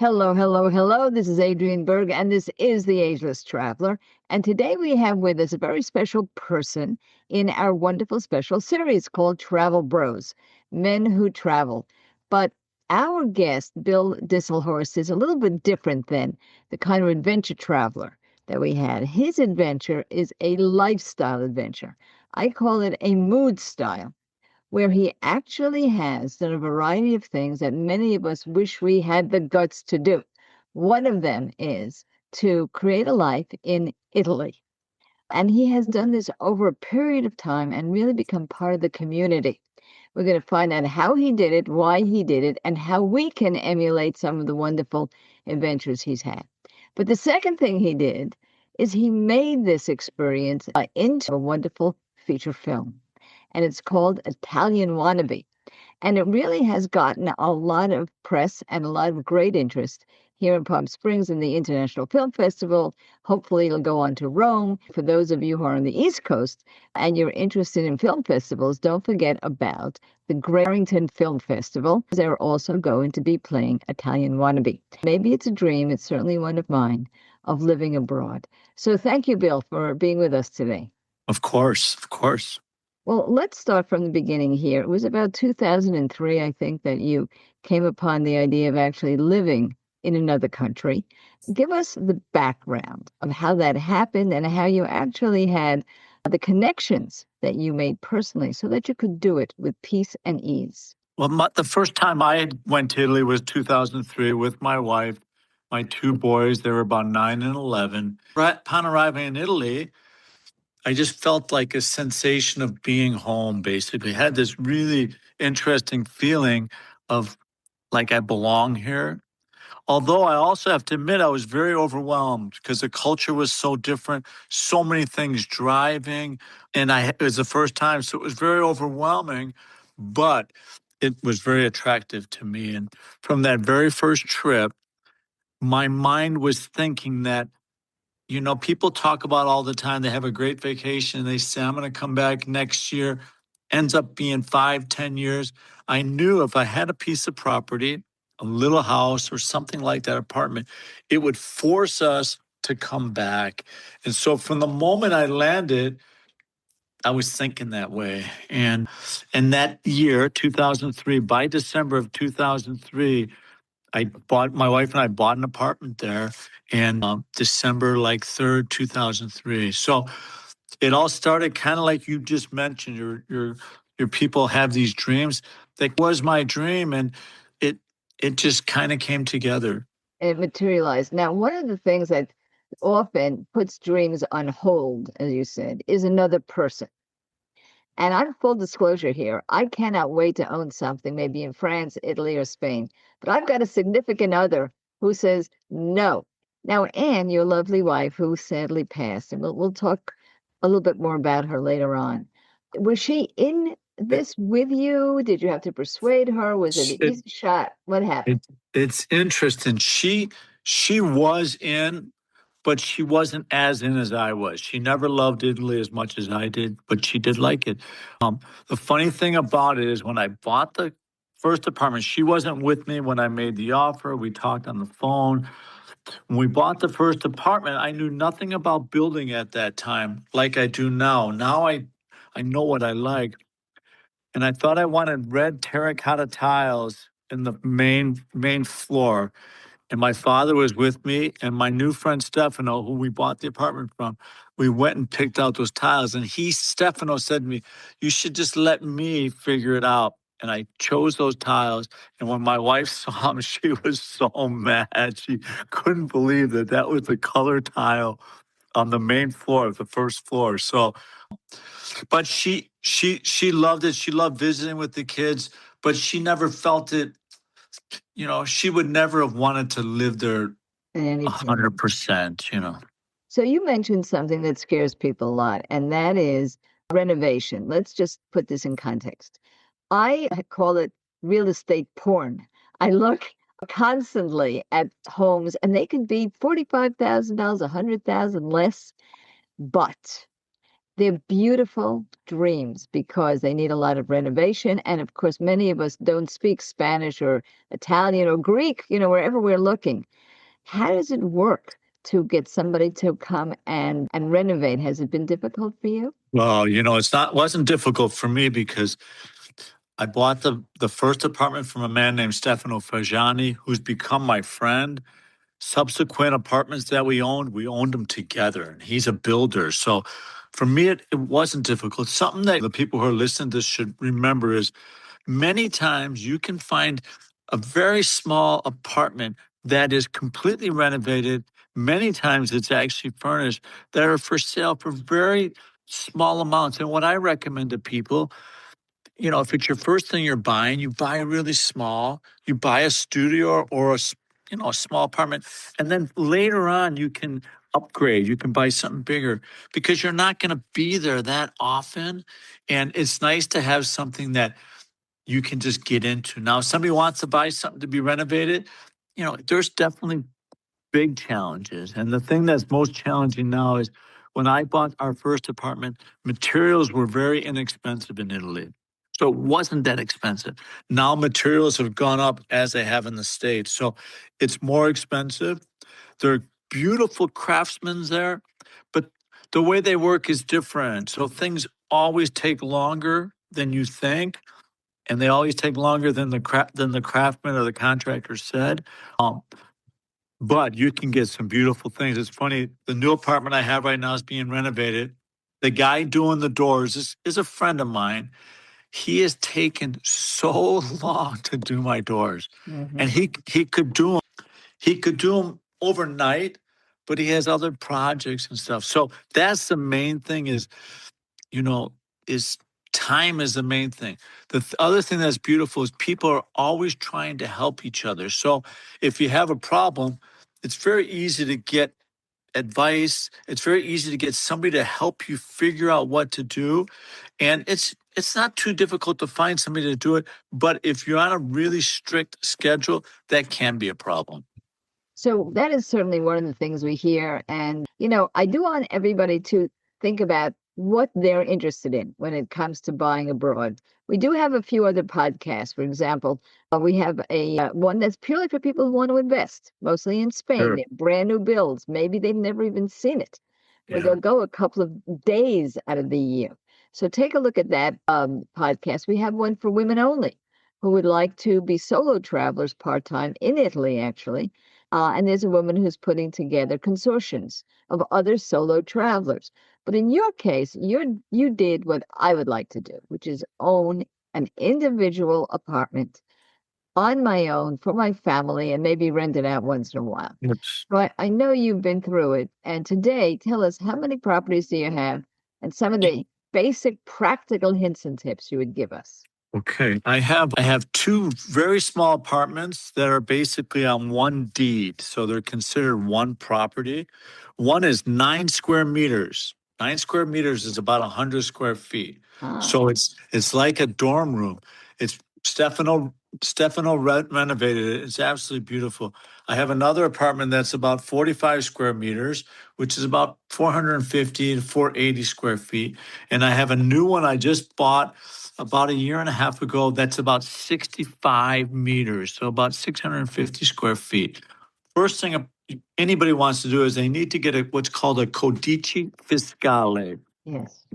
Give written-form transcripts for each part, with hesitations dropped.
Hello, hello, hello. This is Adrienne Berg, and this is The Ageless Traveler. And today we have with us a very special person in our wonderful special series called Travel Bros, Men Who Travel. But our guest, Bill Disselhorst, is a little bit different than the kind of adventure traveler that we had. His adventure is a lifestyle adventure. I call it a mood style, where he actually has done a variety of things that many of us wish we had the guts to do. One of them is to create a life in Italy. And he has done this over a period of time and really become part of the community. We're going to find out how he did it, why he did it, and how we can emulate some of the wonderful adventures he's had. But the second thing he did is he made this experience into a wonderful feature film, and it's called Italian Wannabe. And it really has gotten a lot of press and a lot of great interest here in Palm Springs in the International Film Festival. Hopefully, it'll go on to Rome. For those of you who are on the East Coast and you're interested in film festivals, don't forget about the Barrington Film Festival. They're also going to be playing Italian Wannabe. Maybe it's a dream, it's certainly one of mine, of living abroad. So thank you, Bill, for being with us today. Of course, of course. Well, let's start from the beginning here. It was about 2003, I think, that you came upon the idea of actually living in another country. Give us the background of how that happened and how you actually had the connections that you made personally so that you could do it with peace and ease. Well, the first time I went to Italy was 2003 with my wife, my two boys. They were about 9 and 11. Right upon arriving in Italy, I just felt like a sensation of being home, basically. Had this really interesting feeling of like I belong here. Although I also have to admit I was very overwhelmed because the culture was so different, so many things driving, and it was the first time, so it was very overwhelming, but it was very attractive to me. And from that very first trip, my mind was thinking that people talk about all the time. They have a great vacation. And they say, I'm going to come back next year. Ends up being 5, 10 years. I knew if I had a piece of property, a little house or something like that apartment, it would force us to come back. And so from the moment I landed, I was thinking that way. And that year, 2003, by December of 2003, my wife and I bought an apartment there in December like 3rd, 2003. So it all started kind of like you just mentioned. Your people have these dreams. That was my dream, and it just kind of came together. It materialized. Now, one of the things that often puts dreams on hold, as you said, is another person. And I'm full disclosure here. I cannot wait to own something, maybe in France, Italy, or Spain. But I've got a significant other who says no. Now, Anne, your lovely wife, who sadly passed, and we'll talk a little bit more about her later on. Was she in this with you? Did you have to persuade her? Was it an easy shot? What happened? It's interesting. She was in, but she wasn't as in as I was. She never loved Italy as much as I did, but she did like it. The funny thing about it is when I bought the first apartment, she wasn't with me when I made the offer. We talked on the phone. When we bought the first apartment, I knew nothing about building at that time like I do now. Now I know what I like. And I thought I wanted red terracotta tiles in the main floor. And my father was with me, and my new friend Stefano, who we bought the apartment from, we went and picked out those tiles. And Stefano said to me, you should just let me figure it out. And I chose those tiles. And when my wife saw them, she was so mad. She couldn't believe that was the color tile on the main floor of the first floor. So, but she loved it. She loved visiting with the kids, but she never felt it. She would never have wanted to live there 100%. So you mentioned something that scares people a lot, and that is renovation. Let's just put this in context. I call it real estate porn. I look constantly at homes, and they could be $45,000, $100,000 less, but They're beautiful dreams because they need a lot of renovation. And of course, many of us don't speak Spanish or Italian or Greek, wherever we're looking. How does it work to get somebody to come and renovate? Has it been difficult for you? Well, wasn't difficult for me because I bought the first apartment from a man named Stefano Fagiani, who's become my friend. Subsequent apartments that we owned them together, and he's a builder. So for me, it wasn't difficult. Something that the people who are listening to this should remember is many times you can find a very small apartment that is completely renovated. Many times it's actually furnished that are for sale for very small amounts. And what I recommend to people, if it's your first thing you're buying, you buy really small. You buy a studio or a small apartment, and then later on you can upgrade. You can buy something bigger because you're not going to be there that often, and it's nice to have something that you can just get into. Now, if somebody wants to buy something to be renovated, there's definitely big challenges. And the thing that's most challenging now is when I bought our first apartment, materials were very inexpensive in Italy. So it wasn't that expensive. Now materials have gone up as they have in the States. So it's more expensive. There are beautiful craftsmen there, but the way they work is different. So things always take longer than you think, and they always take longer than the craftsman or the contractor said. Um, but you can get some beautiful things. It's funny. The new apartment I have right now is being renovated. The guy doing the doors is a friend of mine. He has taken so long to do my doors, and Hmm. he could do them overnight, but he has other projects and stuff. So that's the main thing you know, is time is the main thing. The other thing that's beautiful is people are always trying to help each other. So if you have a problem, it's very easy to get advice. It's very easy to get somebody to help you figure out what to do. And it's not too difficult to find somebody to do it. But if you're on a really strict schedule, that can be a problem. So that is certainly one of the things we hear. And, I do want everybody to think about what they're interested in when it comes to buying abroad. We do have a few other podcasts. For example, we have a one that's purely for people who want to invest, mostly in Spain. Sure. They're brand new builds. Maybe they've never even seen it, where Yeah. they'll go a couple of days out of the year. So take a look at that podcast. We have one for women only who would like to be solo travelers part-time in Italy, actually, and there's a woman who's putting together consortiums of other solo travelers. But in your case, you did what I would like to do, which is own an individual apartment on my own for my family and maybe rent it out once in a while. It's So I know you've been through it. And today, tell us, how many properties do you have and some of the basic practical hints and tips you would give us? Okay. I have two very small apartments that are basically on one deed, so they're considered one property. One is 9 square meters. 9 square meters is about 100 square feet. Ah, So it's like a dorm room. It's Stefano renovated it. It's absolutely beautiful. I have another apartment that's about 45 square meters, which is about 450 to 480 square feet. And I have a new one I just bought about a year and a half ago. That's about 65 meters, so about 650 square feet. First thing anybody wants to do is they need to get what's called a codice fiscale. yes.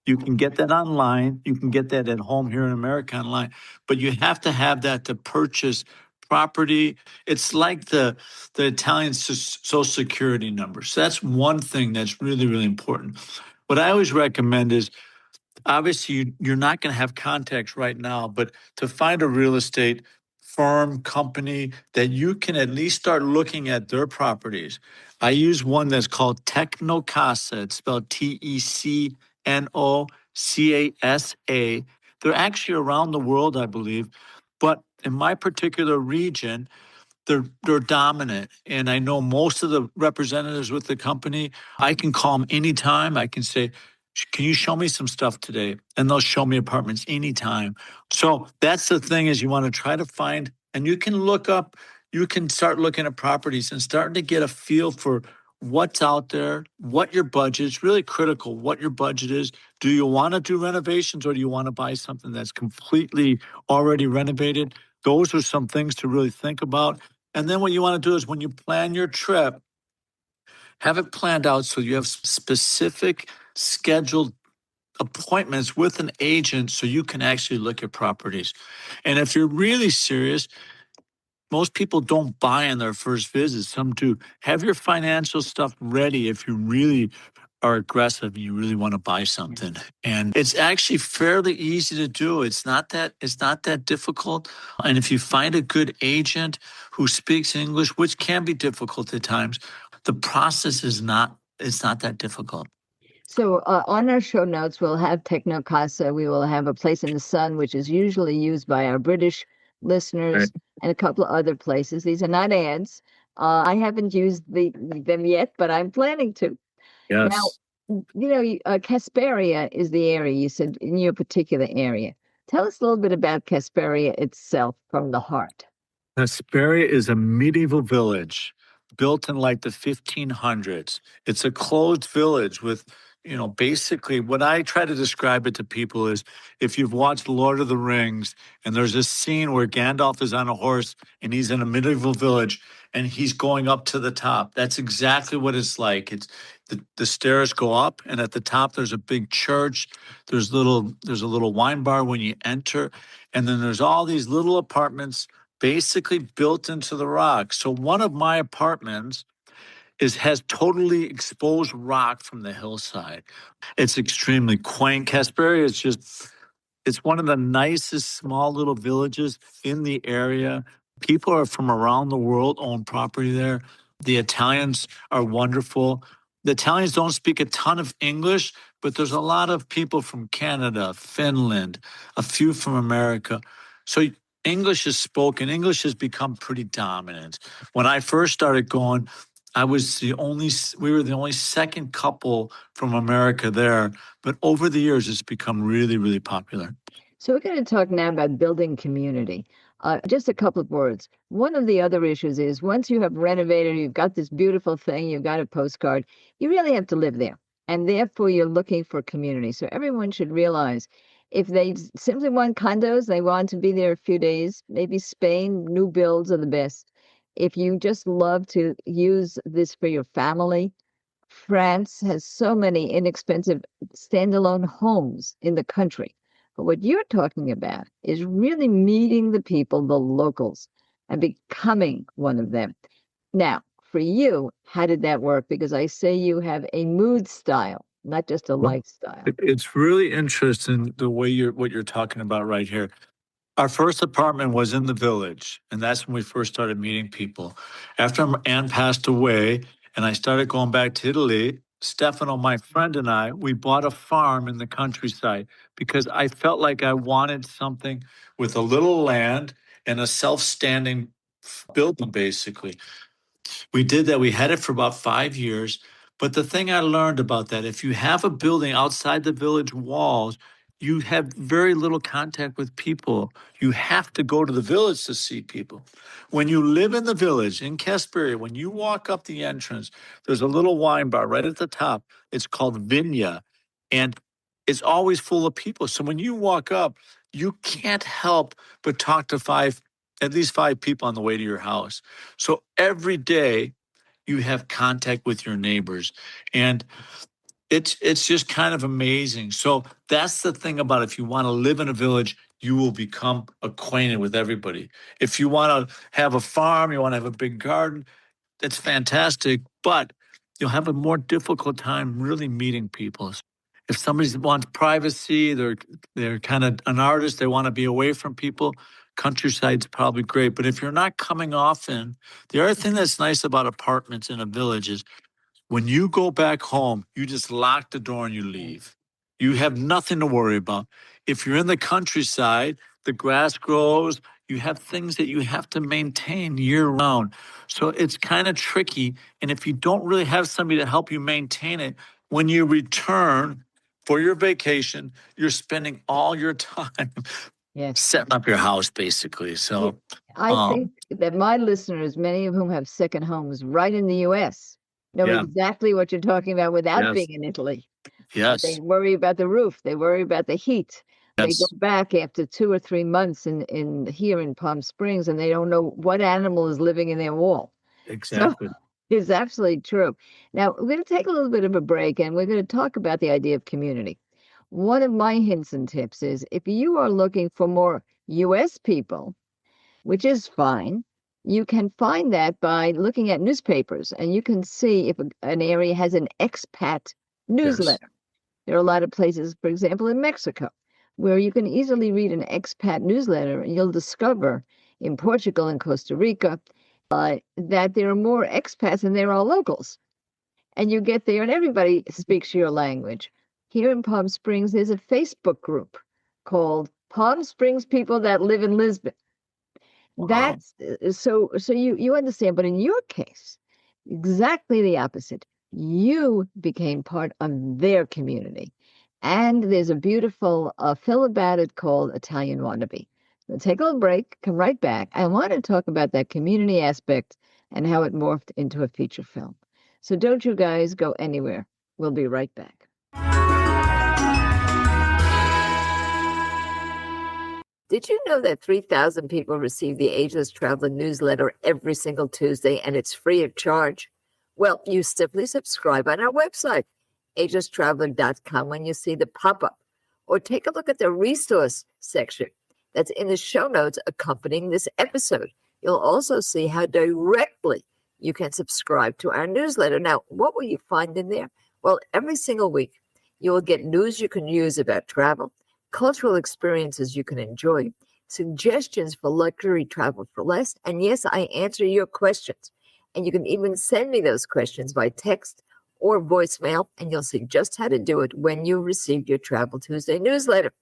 You can get that online. You can get that at home here in America online, but you have to have that to purchase property. It's like the Italian Social Security number. So that's one thing that's really, really important. What I always recommend is obviously you're not going to have contacts right now, but to find a real estate firm, company that you can at least start looking at their properties. I use one that's called Technocasa. It's spelled Tecnocasa. They're actually around the world, I believe. But in my particular region, they're dominant, and I know most of the representatives with the company. I can call them anytime. I can say, can you show me some stuff today? And they'll show me apartments anytime. So that's the thing, is you want to try to find, and you can start looking at properties and starting to get a feel for what's out there, what your budget is really critical, what your budget is. Do you want to do renovations or do you want to buy something that's completely already renovated? Those are some things to really think about. And then what you want to do is when you plan your trip, have it planned out so you have specific scheduled appointments with an agent so you can actually look at properties. And if you're really serious, most people don't buy on their first visit. Some do. Have your financial stuff ready if you really are aggressive and you really want to buy something. And it's actually fairly easy to do. It's not that difficult. And if you find a good agent who speaks English, which can be difficult at times, the process is not it's not that difficult. So on our show notes, we'll have Techno Casa. We will have a place in the sun, which is usually used by our British listeners, Right. and a couple of other places. These are not ads. I haven't used them yet, but I'm planning to. Now, Yes. Casperia is the area you said in your particular area. Tell us a little bit about Casperia itself from the heart. Casperia is a medieval village built in like the 1500s. It's a closed village with, basically what I try to describe it to people is if you've watched Lord of the Rings and there's this scene where Gandalf is on a horse and he's in a medieval village and he's going up to the top. That's exactly what it's like. It's the stairs go up and at the top there's a big church. There's a little wine bar when you enter. And then there's all these little apartments basically built into the rock. So one of my apartments has totally exposed rock from the hillside. It's extremely quaint. Casperia is just it's one of the nicest small little villages in the area. People are from around the world own property there. The Italians are wonderful. The Italians don't speak a ton of English, but there's a lot of people from Canada, Finland, a few from America. So English is spoken. English has become pretty dominant. When I first started going, we were the only second couple from America there, but over the years, it's become really, really popular. So we're going to talk now about building community. Just a couple of words. One of the other issues is once you have renovated, you've got this beautiful thing, you've got a postcard, you really have to live there. And therefore, you're looking for community. So everyone should realize if they simply want condos, they want to be there a few days, maybe Spain, new builds are the best. If you just love to use this for your family, France has so many inexpensive standalone homes in the country. But what you're talking about is really meeting the people, the locals, and becoming one of them. Now, for you, how did that work? Because I say you have a mood style, not just a Well, lifestyle. it's really interesting the way what you're talking about right here. Our first apartment was in the village, and that's when we first started meeting people. After Anne passed away, and I started going back to Italy, Stefano, my friend, and I, we bought a farm in the countryside because I felt like I wanted something with a little land and a self-standing building, basically. We did that. We had it for about 5 years. But the thing I learned about that, if you have a building outside the village walls, you have very little contact with people. You have to go to the village to see people. When you live in the village in Casperia, when you walk up the entrance, there's a little wine bar right at the top. It's called Vigna, and it's always full of people. So when you walk up, you can't help but talk to at least five people on the way to your house. So every day you have contact with your neighbors. And it's just kind of amazing. So that's the thing about if you want to live in a village, you will become acquainted with everybody. If you want to have a farm, you want to have a big garden, that's fantastic, but you'll have a more difficult time really meeting people. If somebody wants privacy, they're kind of an artist, they want to be away from people, countryside's probably great. But if you're not coming often, the other thing that's nice about apartments in a village is when you go back home, you just lock the door and you leave. You have nothing to worry about. If you're in the countryside, the grass grows, you have things that you have to maintain year round. So it's kind of tricky. And if you don't really have somebody to help you maintain it, when you return for your vacation, you're spending all your time Yes. setting up your house, basically. Yeah. So, I um, think that my listeners, many of whom have second homes right in the US, know Yeah. exactly what you're talking about without Yes. being in Italy. They Yes. worry about the roof. They worry about the heat. They go Yes. back after 2 or 3 months in here in Palm Springs, and they don't know what animal is living in their wall. So Exactly. it's absolutely true. Now we're going to take a little bit of a break, and we're going to talk about the idea of community. One of my hints and tips is if you are looking for more U.S. people, which is fine. You can find that by looking at newspapers, and you can see if an area has an expat Yes. newsletter. There are a lot of places, for example, in Mexico, where you can easily read an expat newsletter, and you'll discover in Portugal and Costa Rica that there are more expats than there are locals. And you get there, and everybody speaks your language. Here in Palm Springs, there's a Facebook group called Palm Springs People That Live in Lisbon. Wow. That's so you understand, but in your case, exactly the opposite. You became part of their community. And there's a beautiful film about it called Italian Wannabe. We'll take a little break, come right back. I want to talk about that community aspect and how it morphed into a feature film. So don't you guys go anywhere. We'll be right back. Did you know that 3,000 people receive the Ageless Traveler newsletter every single Tuesday and it's free of charge? Well, you simply subscribe on our website, agelesstraveler.com, when you see the pop up, or take a look at the resource section that's in the show notes accompanying this episode. You'll also see how directly you can subscribe to our newsletter. Now, what will you find in there? Well, every single week, you will get news you can use about travel, cultural experiences you can enjoy, suggestions for luxury travel for less, and yes, I answer your questions. And you can even send me those questions by text or voicemail, and you'll see just how to do it when you receive your Travel Tuesday newsletter.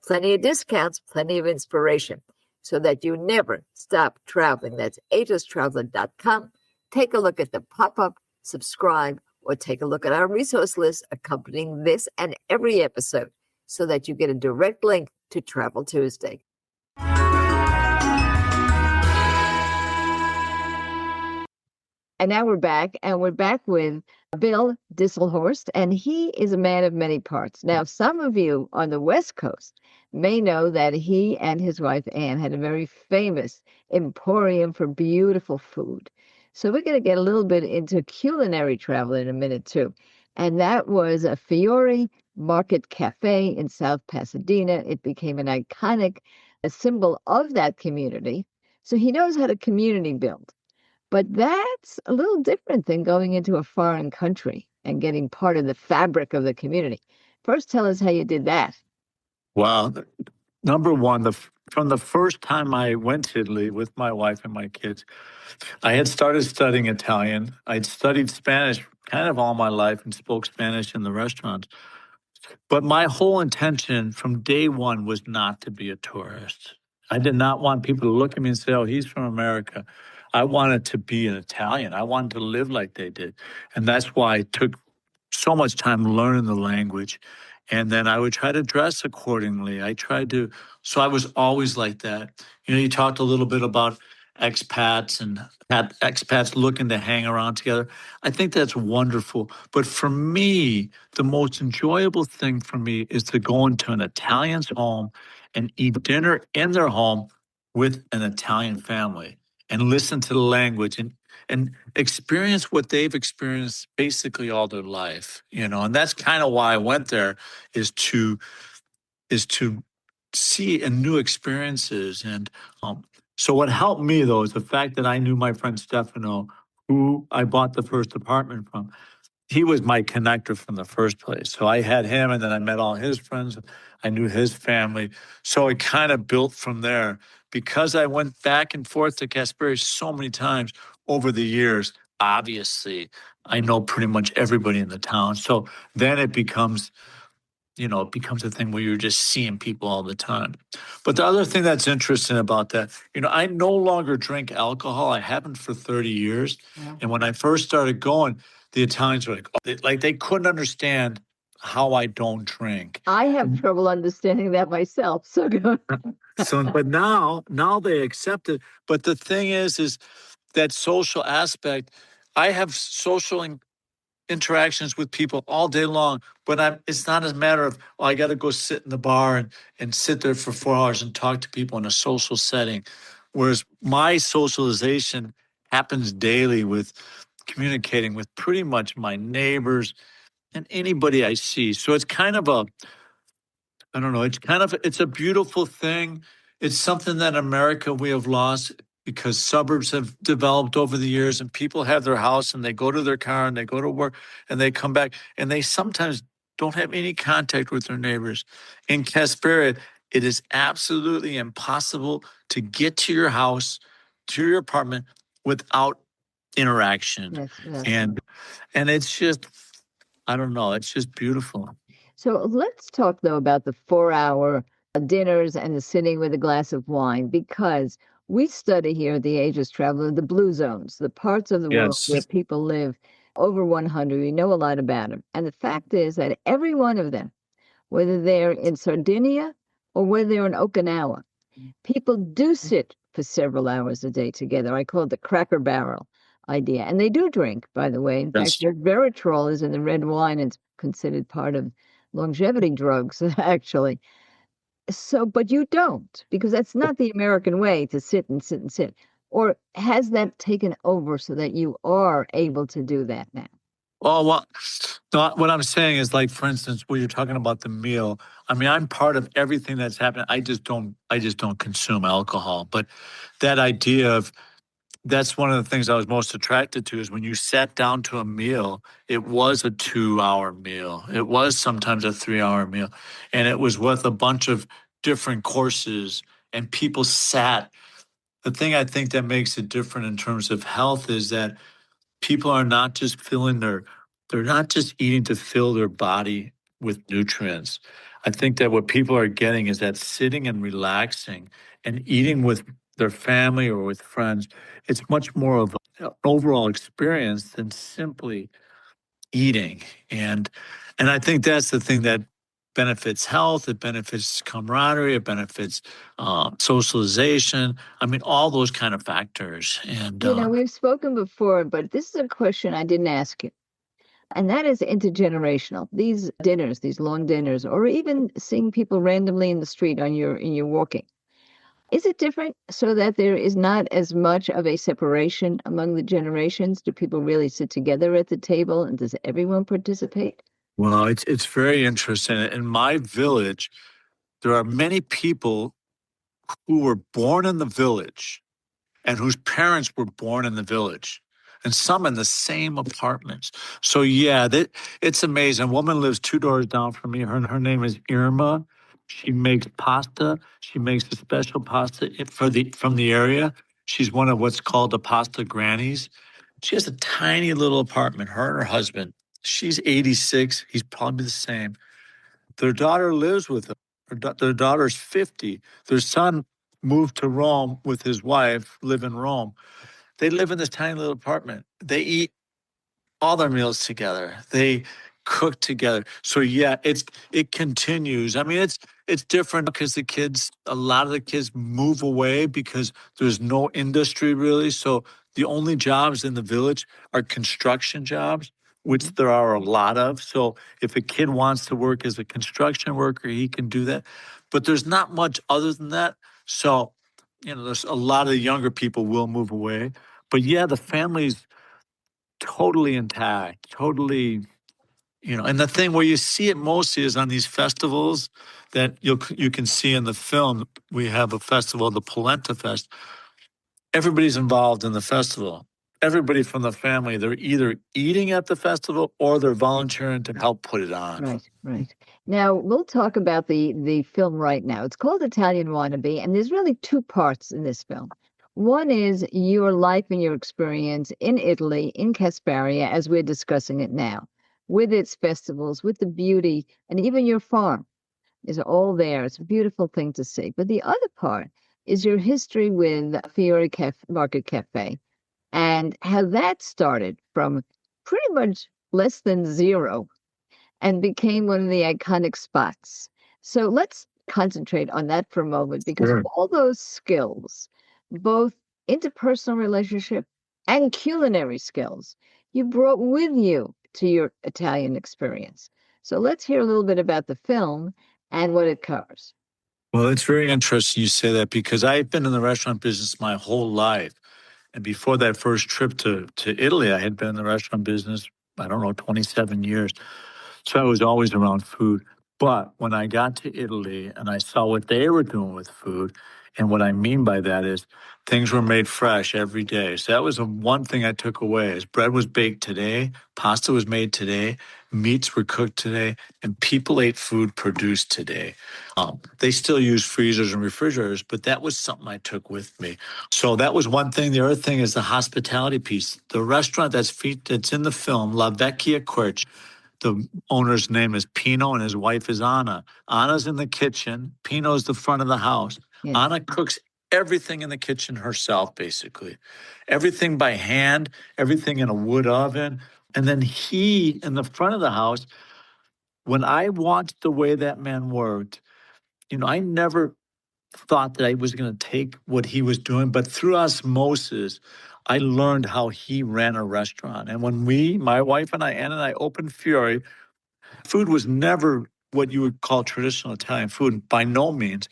Plenty of discounts, plenty of inspiration, so that you never stop traveling. That's agelesstraveler.com. Take a look at the pop-up, subscribe, or take a look at our resource list accompanying this and every episode, so that you get a direct link to Travel Tuesday. And now we're back with Bill Disselhorst, and he is a man of many parts. Now, some of you on the West Coast may know that he and his wife Ann had a very famous emporium for beautiful food. So we're going to get a little bit into culinary travel in a minute too. And that was a Fiore Market Cafe in South Pasadena. It became an iconic a symbol of that community. So he knows how to community build. But that's a little different than going into a foreign country and getting part of the fabric of the community. First, tell us how you did that. Well, number one, from the first time I went to Italy with my wife and my kids, I had started studying Italian. I'd studied Spanish kind of all my life and spoke Spanish in the restaurants. But my whole intention from day one was not to be a tourist. I did not want people to look at me and say, oh, he's from America. I wanted to be an Italian. I wanted to live like they did. And that's why I took so much time learning the language. And then I would try to dress accordingly. So I was always like that. You know, you talked a little bit about expats and expats looking to hang around together. I think that's wonderful. But for me, the most enjoyable thing for me is to go into an Italian's home and eat dinner in their home with an Italian family and listen to the language and experience what they've experienced basically all their life, you know. And that's kind of why I went there, is to see and new experiences. And so what helped me though is the fact that I knew my friend Stefano, who I bought the first apartment from. He was my connector from the first place. So I had him, and then I met all his friends. I knew his family. So it kind of built from there. Because I went back and forth to Casperia so many times over the years, obviously, I know pretty much everybody in the town. So then it becomes, it becomes a thing where you're just seeing people all the time. But the other thing that's interesting about that, I no longer drink alcohol. I haven't for 30 years. Yeah. And when I first started going, the Italians were like they couldn't understand how I don't drink. I have trouble understanding that myself. So good. So, but now they accept it. But the thing is that social aspect, I have social interactions with people all day long, but it's not a matter of, oh, I got to go sit in the bar and sit there for 4 hours and talk to people in a social setting. Whereas my socialization happens daily with communicating with pretty much my neighbors and anybody I see. So it's kind of I don't know. It's a beautiful thing. It's something that in America we have lost because suburbs have developed over the years and people have their house and they go to their car and they go to work and they come back and they sometimes don't have any contact with their neighbors. In Casperia, it is absolutely impossible to get to your house, to your apartment without interaction. Yes, yes. And it's just, I don't know, it's just beautiful. So let's talk, though, about the 4 hour dinners and the sitting with a glass of wine, because we study here at the Ageless Traveler the blue zones, the parts of the world Yes. where people live over 100. We know a lot about them. And the fact is that every one of them, whether they're in Sardinia or whether they're in Okinawa, people do sit for several hours a day together. I call it the cracker barrel idea. And they do drink, by the way. In fact, Yes. their resveratrol is in the red wine. It's considered part of longevity drugs, actually. So, but you don't, because that's not the American way to sit and sit and sit. Or has that taken over so that you are able to do that now? Oh, well, no, what I'm saying is like, for instance, when you're talking about the meal, I mean, I'm part of everything that's happening. I just don't consume alcohol. But that idea of that's one of the things I was most attracted to is when you sat down to a meal, it was a 2 hour meal. It was sometimes a 3 hour meal. And it was with a bunch of different courses and people sat. The thing I think that makes it different in terms of health is that people are not just they're not just eating to fill their body with nutrients. I think that what people are getting is that sitting and relaxing and eating with their family or with friends, it's much more of an overall experience than simply eating. And I think that's the thing that benefits health, it benefits camaraderie, it benefits socialization. I mean, all those kind of factors. And We've spoken before, but this is a question I didn't ask you. And that is intergenerational. These dinners, these long dinners, or even seeing people randomly in the street on your walking. Is it different so that there is not as much of a separation among the generations? Do people really sit together at the table and does everyone participate? well, it's very interesting. In my village, there are many people who were born in the village and whose parents were born in the village, and some in the same apartments. So yeah, it's amazing. A woman lives 2 doors down from me. Her name is Irma. She makes pasta. She makes a special pasta from the area. She's one of what's called the pasta grannies. She has a tiny little apartment. Her and her husband. She's 86. He's probably the same. Their daughter lives with them. Their daughter's 50. Their son moved to Rome with his wife, live in Rome. They live in this tiny little apartment. They eat all their meals together. They cook together. So yeah, it continues. I mean, it's different because a lot of the kids move away because there's no industry really. So the only jobs in the village are construction jobs, which Mhm. there are a lot of. So if a kid wants to work as a construction worker, he can do that. But there's not much other than that. So, there's a lot of the younger people will move away. But yeah, the families totally intact, totally, and the thing where you see it mostly is on these festivals that you can see in the film. We have a festival, the Polenta Fest. Everybody's involved in the festival. Everybody from the family, they're either eating at the festival or they're volunteering to help put it on. Right, right. Now we'll talk about the film right now. It's called Italian Wannabe, and there's really two parts in this film. One is your life and your experience in Italy, in Casperia, as we're discussing it now, with its festivals, with the beauty, and even your farm is all there. It's a beautiful thing to see. But the other part is your history with Fiore Market Cafe and how that started from pretty much less than zero and became one of the iconic spots. So let's concentrate on that for a moment because Sure. all those skills, both interpersonal relationship and culinary skills, you brought with you to your Italian experience. So let's hear a little bit about the film and what it covers. Well, it's very interesting you say that because I've been in the restaurant business my whole life. And before that first trip to Italy, I had been in the restaurant business, I don't know, 27 years. So I was always around food. But when I got to Italy and I saw what they were doing with food, and what I mean by that is things were made fresh every day. So that was the one thing I took away is bread was baked today, pasta was made today, meats were cooked today, and people ate food produced today. They still use freezers and refrigerators, but that was something I took with me. So that was one thing. The other thing is the hospitality piece. The restaurant that's in the film, La Vecchia Quercia, the owner's name is Pino and his wife is Anna. Anna's in the kitchen. Pino's the front of the house. Yes. Anna cooks everything in the kitchen herself, basically. Everything by hand, everything in a wood oven. And then he, in the front of the house, when I watched the way that man worked, I never thought that I was going to take what he was doing, but through osmosis, I learned how he ran a restaurant. And when my wife and I, Anna and I, opened Fury, food was never what you would call traditional Italian food, by no means.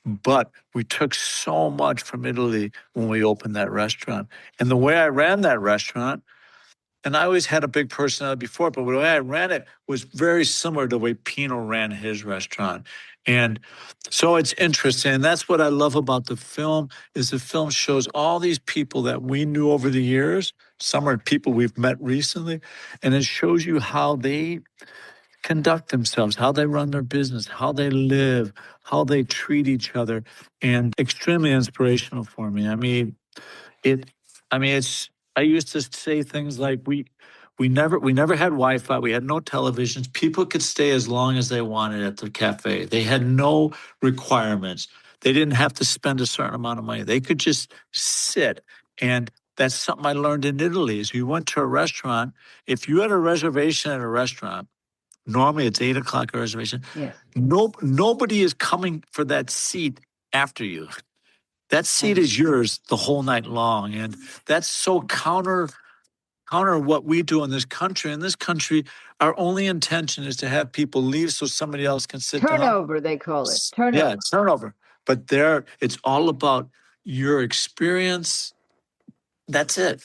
But we took so much from Italy when we opened that restaurant. And the way I ran that restaurant, and I always had a big personality before, but the way I ran it was very similar to the way Pino ran his restaurant. And so it's interesting. And that's what I love about the film is the film shows all these people that we knew over the years. Some are people we've met recently. And it shows you how they conduct themselves, how they run their business, how they live, how they treat each other, and extremely inspirational for me. It it's I used to say things like we never had Wi-Fi, we had no televisions. People could stay as long as they wanted at the cafe. They had no requirements. They didn't have to spend a certain amount of money. They could just sit. And that's something I learned in Italy is you went to a restaurant, if you had a reservation at a restaurant, normally it's 8 o'clock a reservation. Yes. Nobody is coming for that seat after you. That seat is yours the whole night long. And that's so counter what we do in this country. In this country, our only intention is to have people leave so somebody else can sit down. Turnover, they call it. Turnover. Yeah, turnover. But there, it's all about your experience. That's it.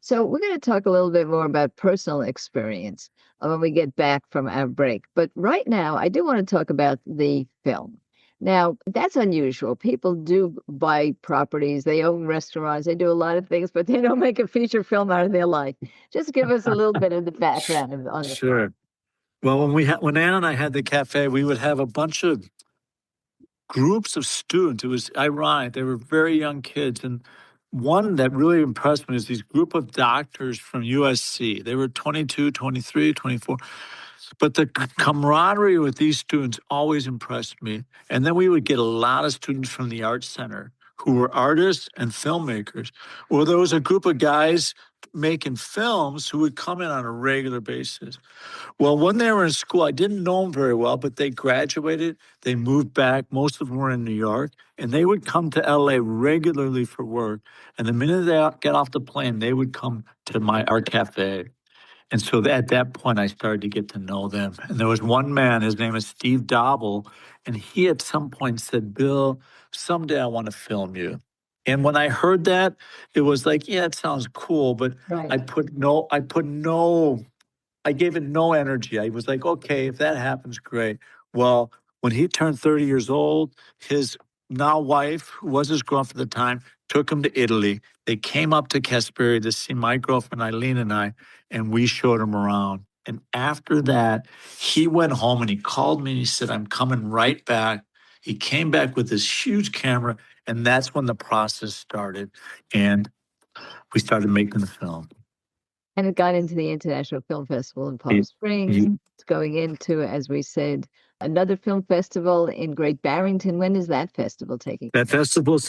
So we're going to talk a little bit more about personal experience when we get back from our break. But right now, I do want to talk about the film. Now, that's unusual. People do buy properties, they own restaurants, they do a lot of things, but they don't make a feature film out of their life. Just give us a little bit of the background on the Sure. Well, when Anna and I had the cafe, we would have a bunch of groups of students. It was ironic. They were very young kids. And one that really impressed me is these group of doctors from USC. They were 22, 23, 24. But the camaraderie with these students always impressed me. And then we would get a lot of students from the Art Center who were artists and filmmakers. Well, there was a group of guys making films who would come in on a regular basis. Well, when they were in school, I didn't know them very well, but they graduated. They moved back. Most of them were in New York, and they would come to LA regularly for work. And the minute they get off the plane, they would come to our cafe. And so at that point, I started to get to know them. And there was one man, his name is Steve Dobble, and he at some point said, Bill, someday I want to film you. And when I heard that, it was like, yeah, it sounds cool, but right. I gave it no energy. I was like, okay, if that happens, great. Well, when he turned 30 years old, his now wife, who was his girlfriend at the time, took him to Italy. They came up to Casperia to see my girlfriend Eileen and I, and we showed him around. And after that, he went home and he called me and he said, I'm coming right back. He came back with this huge camera, and that's when the process started. And we started making the film. And it got into the International Film Festival in Palm Springs. It's going into, as we said, another film festival in Great Barrington. When is that festival taking place? That festival,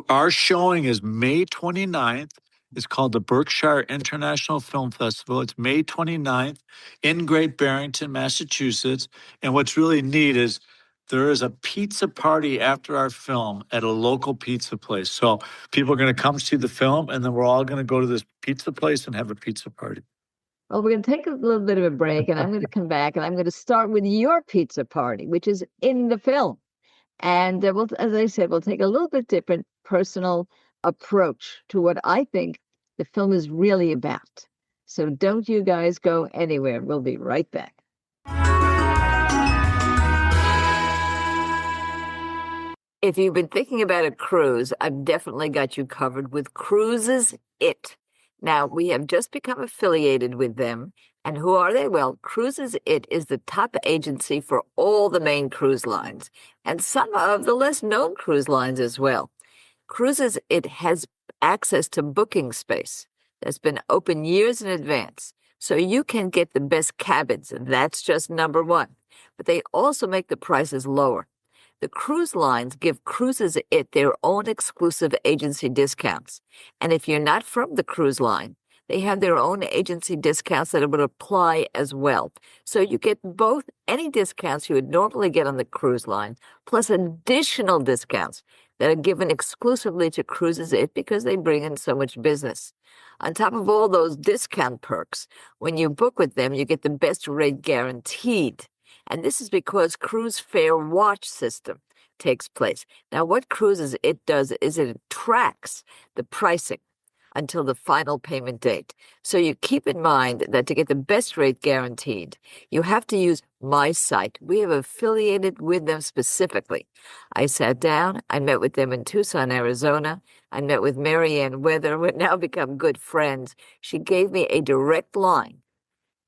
our showing is May 29th. It's called the Berkshire International Film Festival. It's May 29th in Great Barrington, Massachusetts. And what's really neat is there is a pizza party after our film at a local pizza place. So people are going to come see the film, and then we're all going to go to this pizza place and have a pizza party. Well, we're going to take a little bit of a break, and I'm going to come back, and I'm going to start with your pizza party, which is in the film. And we'll, as I said, we'll take a little bit different personal approach to what I think the film is really about. So don't you guys go anywhere. We'll be right back. If you've been thinking about a cruise, I've definitely got you covered with Cruises It. Now, we have just become affiliated with them. And who are they? Well, Cruises It is the top agency for all the main cruise lines and some of the less known cruise lines as well. Cruises It has access to booking space that's been open years in advance, so you can get the best cabins, and that's just number one. But they also make the prices lower. The cruise lines give Cruises It their own exclusive agency discounts. And if you're not from the cruise line, they have their own agency discounts that would apply as well. So you get both any discounts you would normally get on the cruise line, plus additional discounts that are given exclusively to Cruises It because they bring in so much business. On top of all those discount perks, when you book with them, you get the best rate guaranteed. And this is because Cruise Fare Watch system takes place. Now, what Cruises It does is it tracks the pricing until the final payment date. So you keep in mind that to get the best rate guaranteed, you have to use my site. We have affiliated with them specifically. I sat down, I met with them in Tucson, Arizona. I met with Marianne Weather. We've now become good friends. She gave me a direct line.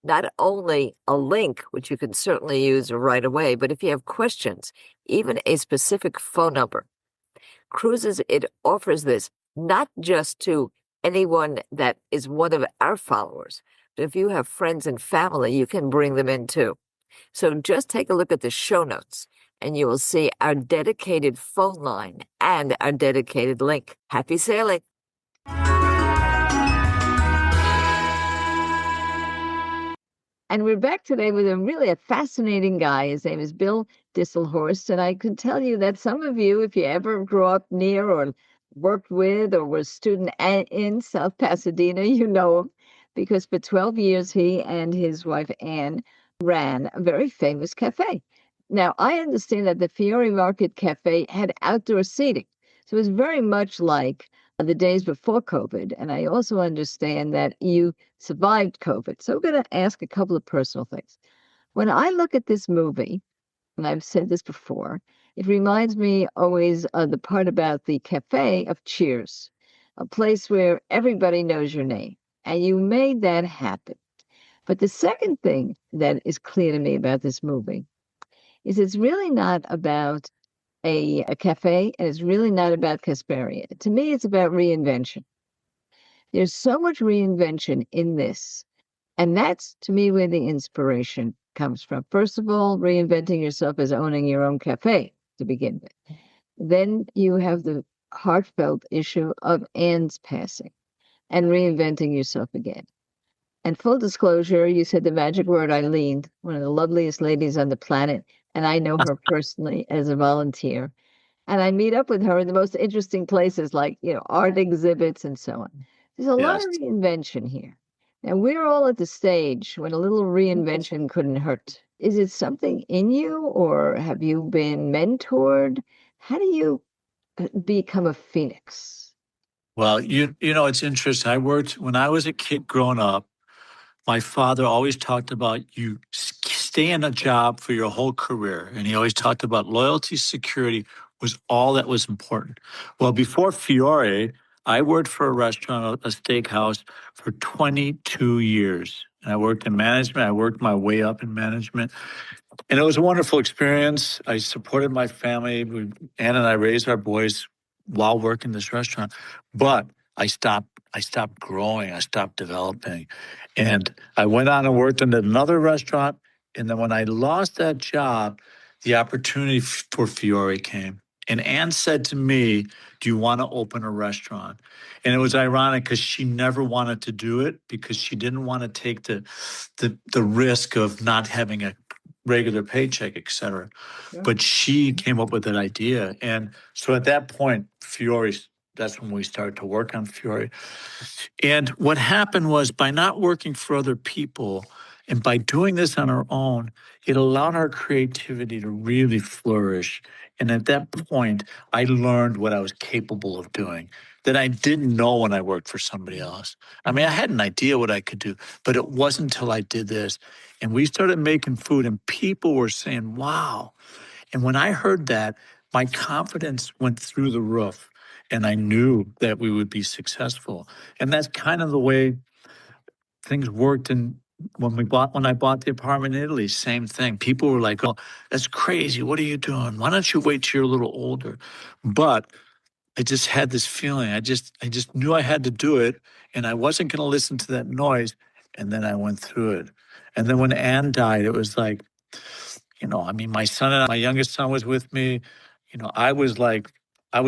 Not only a link, which you can certainly use right away, but if you have questions, even a specific phone number. Cruises It offers this not just to anyone that is one of our followers, but if you have friends and family, you can bring them in too. So just take a look at the show notes, and you will see our dedicated phone line and our dedicated link. Happy sailing. And we're back today with a fascinating guy. His name is Bill Disselhorst. And I can tell you that some of you, if you ever grew up near or worked with or was a student in South Pasadena, you know him because for 12 years he and his wife Anne ran a very famous cafe. Now, I understand that the Fiore Market Cafe had outdoor seating. So it was very much like the days before COVID. And I also understand that you survived COVID. So I'm going to ask a couple of personal things. When I look at this movie, and I've said this before, it reminds me always of the part about the cafe of Cheers, a place where everybody knows your name. And you made that happen. But the second thing that is clear to me about this movie is it's really not about a cafe, and it's really not about Casperia. To me, it's about reinvention. There's so much reinvention in this. And that's, to me, where the inspiration comes from. First of all, reinventing yourself as owning your own cafe to begin with. Then you have the heartfelt issue of Anne's passing and reinventing yourself again. And full disclosure, you said the magic word, Eileen, one of the loveliest ladies on the planet. And I know her personally as a volunteer. And I meet up with her in the most interesting places like, art exhibits and so on. There's a lot Yes. of reinvention here. And we're all at the stage when a little reinvention couldn't hurt. Is it something in you or have you been mentored? How do you become a phoenix? Well, it's interesting. When I was a kid growing up, my father always talked about you stay in a job for your whole career. And he always talked about loyalty, security was all that was important. Well, before Fiore, I worked for a restaurant, a steakhouse for 22 years. And I worked in management. I worked my way up in management. And it was a wonderful experience. I supported my family. Ann and I raised our boys while working this restaurant. But I stopped growing. I stopped developing. And I went on and worked in another restaurant. And then when I lost that job, the opportunity for Fiore came. And Ann said to me, "Do you want to open a restaurant?" And it was ironic because she never wanted to do it because she didn't want to take the risk of not having a regular paycheck, et cetera. Sure. But she came up with that idea. And so at that point, Fiore that's when we started to work on Fury. And what happened was by not working for other people and by doing this on our own, it allowed our creativity to really flourish. And at that point, I learned what I was capable of doing that I didn't know when I worked for somebody else. I mean, I had an idea what I could do, but it wasn't until I did this. And we started making food, and people were saying, wow. And when I heard that, my confidence went through the roof and I knew that we would be successful. And that's kind of the way things worked. And when I bought the apartment in Italy, same thing. People were like, "Oh, that's crazy. What are you doing? Why don't you wait till you're a little older?" But I just had this feeling. I just knew I had to do it, and I wasn't going to listen to that noise. And then I went through it. And then when Anne died, it was like, I mean, my youngest son was with me. I was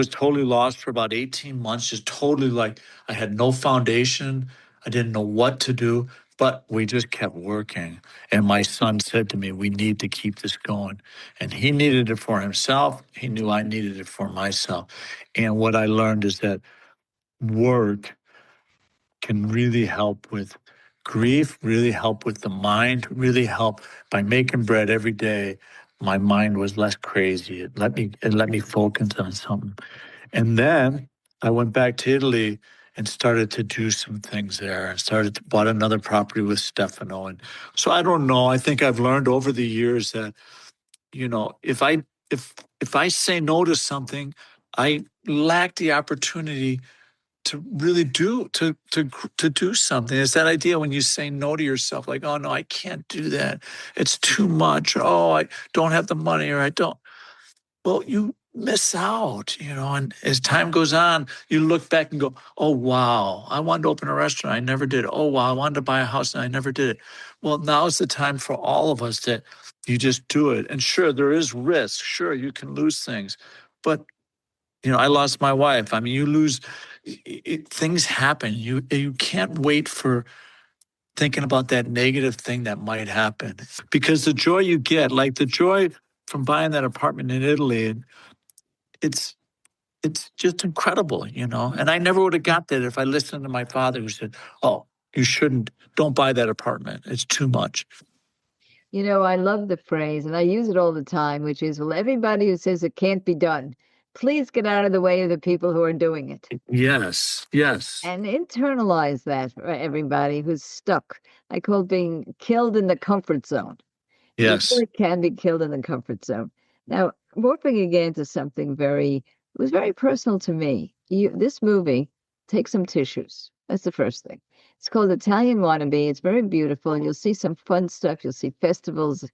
totally lost for about 18 months, just totally like I had no foundation. I didn't know what to do, but we just kept working. And my son said to me, we need to keep this going. And he needed it for himself. He knew I needed it for myself. And what I learned is that work can really help with grief, really help with the mind, really help by making bread every day. My mind was less crazy. It let me focus on something. And then I went back to Italy and started to do some things there and bought another property with Stefano. And so I don't know. I think I've learned over the years that, if I say no to something, I lack the opportunity to really to do something. It's that idea when you say no to yourself, like, oh no, I can't do that. It's too much. Or, oh, I don't have the money, or I don't. Well, you miss out, and as time goes on, you look back and go, oh wow, I wanted to open a restaurant. I never did it. Oh wow, I wanted to buy a house and I never did it. Well, now's the time for all of us that you just do it. And sure, there is risk. Sure, you can lose things, but I lost my wife. I mean, you lose, things happen. You can't wait for thinking about that negative thing that might happen, because the joy you get, like the joy from buying that apartment in Italy, it's it's just incredible, And I never would have got that if I listened to my father, who said, "Oh, you shouldn't. Don't buy that apartment. It's too much." I love the phrase, and I use it all the time, which is, well, everybody who says it can't be done, please get out of the way of the people who are doing it. Yes, yes, And internalize that for everybody who's stuck. I call it being killed in the comfort zone. You yes. really can be killed in the comfort zone. Now, warping again to something it was very personal to me. This movie, Take Some Tissues. That's the first thing. It's called Italian Wannabe. It's very beautiful, and you'll see some fun stuff. You'll see festivals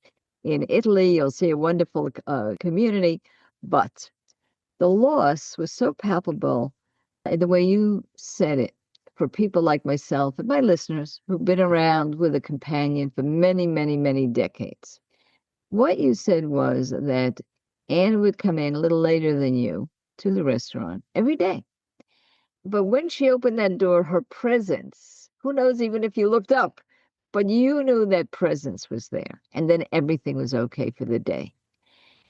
in Italy. You'll see a wonderful community. But the loss was so palpable in the way you said it for people like myself and my listeners who've been around with a companion for many, many, many decades. What you said was that Anne would come in a little later than you to the restaurant every day. But when she opened that door, her presence, who knows even if you looked up, but you knew that presence was there. And then everything was okay for the day.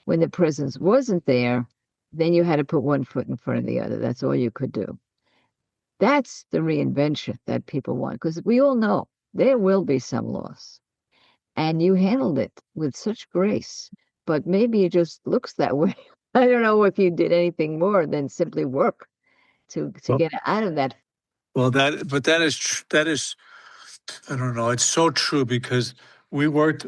When the presence wasn't there, then you had to put one foot in front of the other. That's all you could do. That's the reinvention that people want, because we all know there will be some loss. And you handled it with such grace, but maybe it just looks that way. I don't know if you did anything more than simply work to Well, get out of that. that is, I don't know. It's so true because we worked,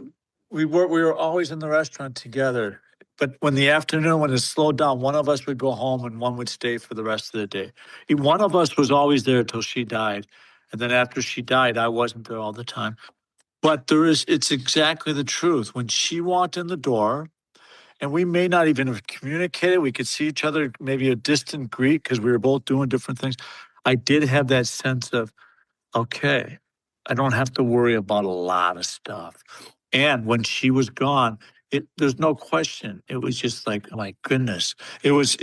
we were always in the restaurant together. But when it slowed down, one of us would go home and one would stay for the rest of the day. One of us was always there till she died. And then after she died, I wasn't there all the time. But it's exactly the truth. When she walked in the door, and we may not even have communicated, we could see each other, maybe a distant greet because we were both doing different things. I did have that sense of, okay, I don't have to worry about a lot of stuff. And when she was gone, there's no question. It was just like, oh my goodness. It was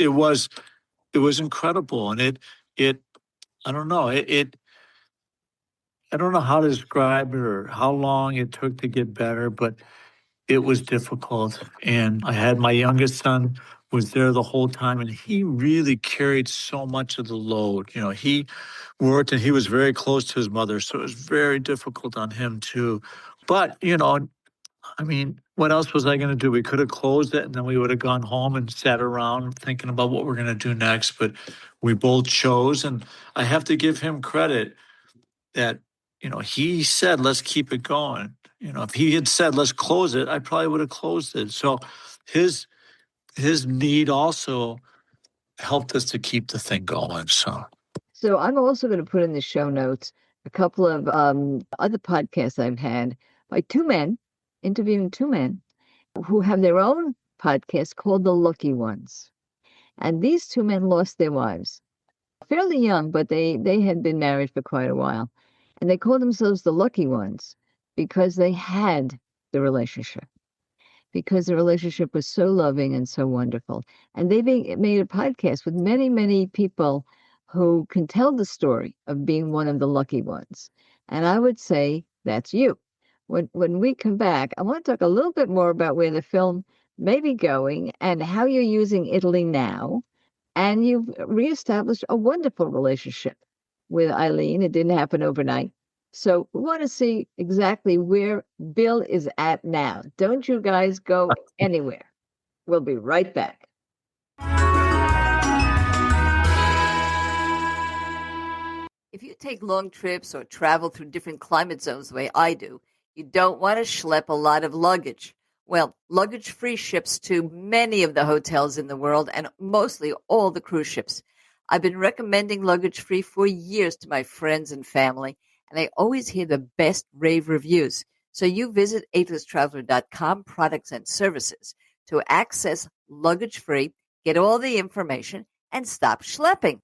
incredible. And it I don't know, I don't know how to describe it or how long it took to get better, but it was difficult. And I had my youngest son was there the whole time, and he really carried so much of the load. He worked and he was very close to his mother, so it was very difficult on him too. But, I mean, what else was I going to do? We could have closed it and then we would have gone home and sat around thinking about what we're going to do next. But we both chose, and I have to give him credit that, he said, let's keep it going. If he had said, let's close it, I probably would have closed it. So his his need also helped us to keep the thing going. So I'm also going to put in the show notes a couple of other podcasts I've had by two men, interviewing two men who have their own podcast called The Lucky Ones. And these two men lost their wives fairly young, but they had been married for quite a while. And they called themselves the Lucky Ones because they had the relationship, because the relationship was so loving and so wonderful. And they made a podcast with many, many people who can tell the story of being one of the lucky ones. And I would say that's you. When we come back, I want to talk a little bit more about where the film may be going and how you're using Italy now. And you've reestablished a wonderful relationship with Eileen. It didn't happen overnight. So we want to see exactly where Bill is at now. Don't you guys go anywhere. We'll be right back. If you take long trips or travel through different climate zones the way I do, you don't want to schlep a lot of luggage. Well, Luggage Free ships to many of the hotels in the world and mostly all the cruise ships. I've been recommending Luggage Free for years to my friends and family, and I always hear the best rave reviews. So you visit agelesstraveler.com products and services to access Luggage Free, get all the information, and stop schlepping.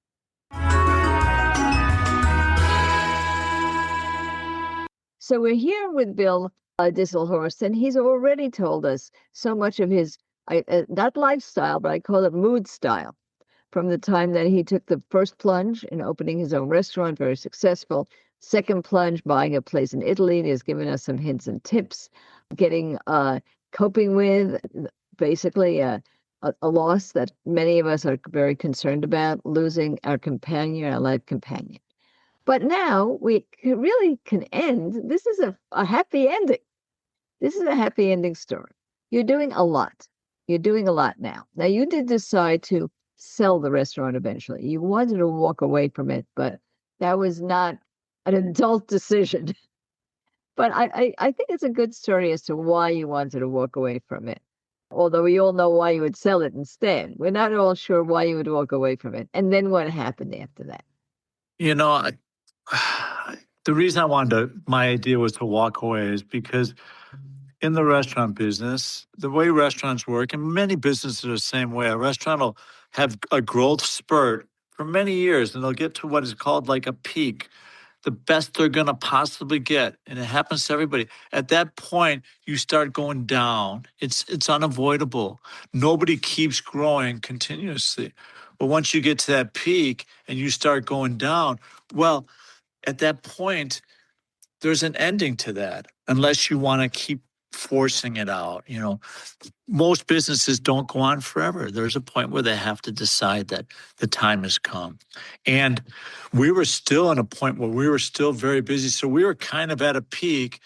So we're here with Bill Disselhorst, and he's already told us so much of his, not lifestyle, but I call it mood style, from the time that he took the first plunge in opening his own restaurant, very successful. Second plunge, buying a place in Italy, and he's given us some hints and tips, coping with basically a loss that many of us are very concerned about, losing our companion, our life companion. But now we really can end. This is a happy ending. This is a happy ending story. You're doing a lot. You're doing a lot now. Now, you did decide to sell the restaurant eventually. You wanted to walk away from it, but that was not an adult decision. But I think it's a good story as to why you wanted to walk away from it. Although we all know why you would sell it instead. We're not all sure why you would walk away from it. And then what happened after that? The reason my idea was to walk away is because in the restaurant business, the way restaurants work, and many businesses are the same way, a restaurant will have a growth spurt for many years, and they'll get to what is called like a peak, the best they're going to possibly get. And it happens to everybody. At that point, you start going down. It's unavoidable. Nobody keeps growing continuously. But once you get to that peak and you start going down, well, at that point, there's an ending to that unless you want to keep forcing it out. Most businesses don't go on forever. There's a point where they have to decide that the time has come. And we were still at a point where we were still very busy. So we were kind of at a peak.